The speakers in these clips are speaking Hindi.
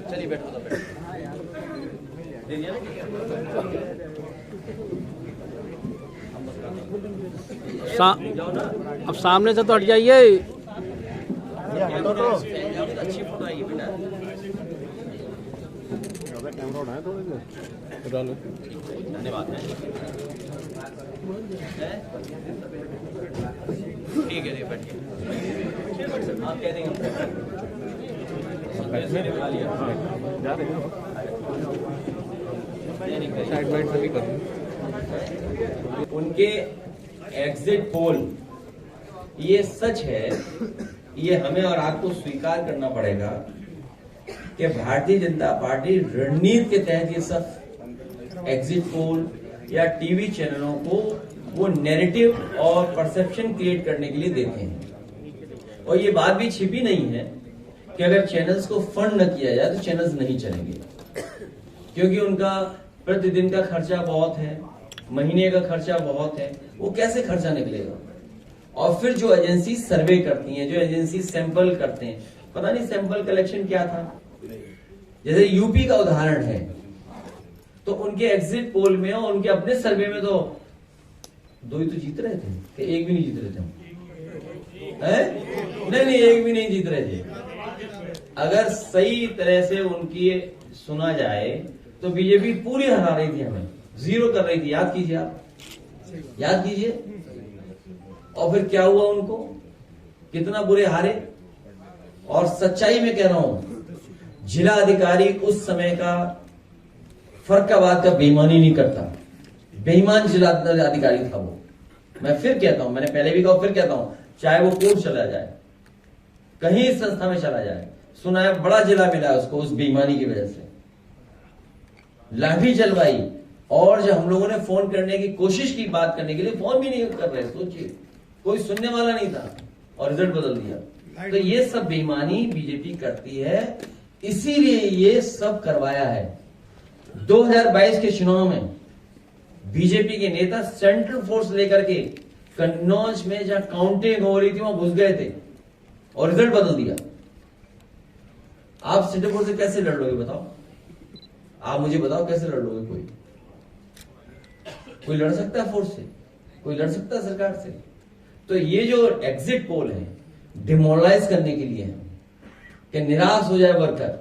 चलिए बैठो तो बैठो। दे दिया अब सामने से तो हट जाइए। अच्छी फोटो आएगी बेटा। धन्यवाद। ठीक है बैठिए। आप कह देंगे उनके एग्जिट पोल, ये सच है, ये हमें और आपको स्वीकार करना पड़ेगा कि भारतीय जनता पार्टी रणनीति के तहत ये सब एग्जिट पोल या टीवी चैनलों को वो नैरेटिव और परसेप्शन क्रिएट करने के लिए देते हैं। और ये बात भी छिपी नहीं है कि अगर चैनल्स को फंड न किया जाए तो चैनल्स नहीं चलेंगे, क्योंकि उनका प्रतिदिन का खर्चा बहुत है, महीने का खर्चा बहुत है, वो कैसे खर्चा निकलेगा। और फिर जो एजेंसी सर्वे करती हैं, जो एजेंसी सैंपल करते हैं, पता नहीं सैंपल कलेक्शन क्या था। जैसे यूपी का उदाहरण है, तो उनके एग्जिट पोल में और उनके अपने सर्वे में तो 2 ही तो जीत रहे थे, कि एक भी नहीं जीत रहे थे। नहीं, एक भी नहीं जीत रहे थे। अगर सही तरह से उनकी सुना जाए तो बीजेपी पूरी हरा रही थी, हमें 0 कर रही थी। याद कीजिए, आप याद कीजिए। और फिर क्या हुआ, उनको कितना बुरे हारे। और सच्चाई में कह रहा हूं, जिला अधिकारी उस समय का फर्काबाद का बेईमानी नहीं करता, बेईमान जिला अधिकारी था वो। मैं फिर कहता हूं, मैंने पहले भी कहा, फिर कहता हूं, चाहे वो कोर्ट चला जाए, कहीं संस्था में चला जाए, सुना है बड़ा जिला मिला है उसको उस बेईमानी की वजह से, लाठी चलवाई। और जब हम लोगों ने फोन करने की कोशिश की, बात करने के लिए, फोन भी नहीं कर रहे, सोचिए, कोई सुनने वाला नहीं था, और रिजल्ट बदल दिया। तो ये सब बेईमानी बीजेपी करती है, इसीलिए ये सब करवाया है। 2022 के चुनाव में बीजेपी के नेता सेंट्रल फोर्स लेकर के कन्नौज में जहां काउंटिंग हो रही थी वहां घुस गए थे और रिजल्ट बदल दिया। आप सेंट्रल फोर्स से कैसे लड़ लोगे बताओ? आप मुझे बताओ कैसे लड़ लोगे? कोई लड़ सकता है फोर्स से? कोई लड़ सकता है सरकार से? तो ये जो एग्जिट पोल है, डिमोरलाइज करने के लिए है कि निराश हो जाए वर्कर।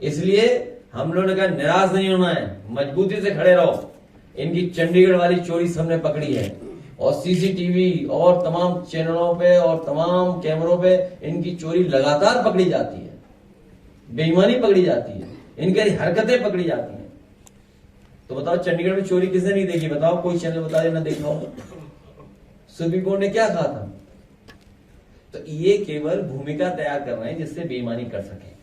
इसलिए हम लोगों ने कहा निराश नहीं होना है, मजबूती से खड़े रहो। इनकी चंडीगढ़ वाली चोरी सबने पकड़ी है, और सीसीटीवी और तमाम चैनलों पे और तमाम कैमरों पे इनकी चोरी लगातार पकड़ी जाती है, बेईमानी पकड़ी जाती है, इनकी हरकतें पकड़ी जाती हैं। तो बताओ, चंडीगढ़ में चोरी किसने नहीं देखी? बताओ, कोई चैनल बता देना देखा हो। सुप्रीम कोर्ट ने क्या कहा था? तो ये केवल भूमिका तैयार कर रहे हैं जिससे बेईमानी कर सके।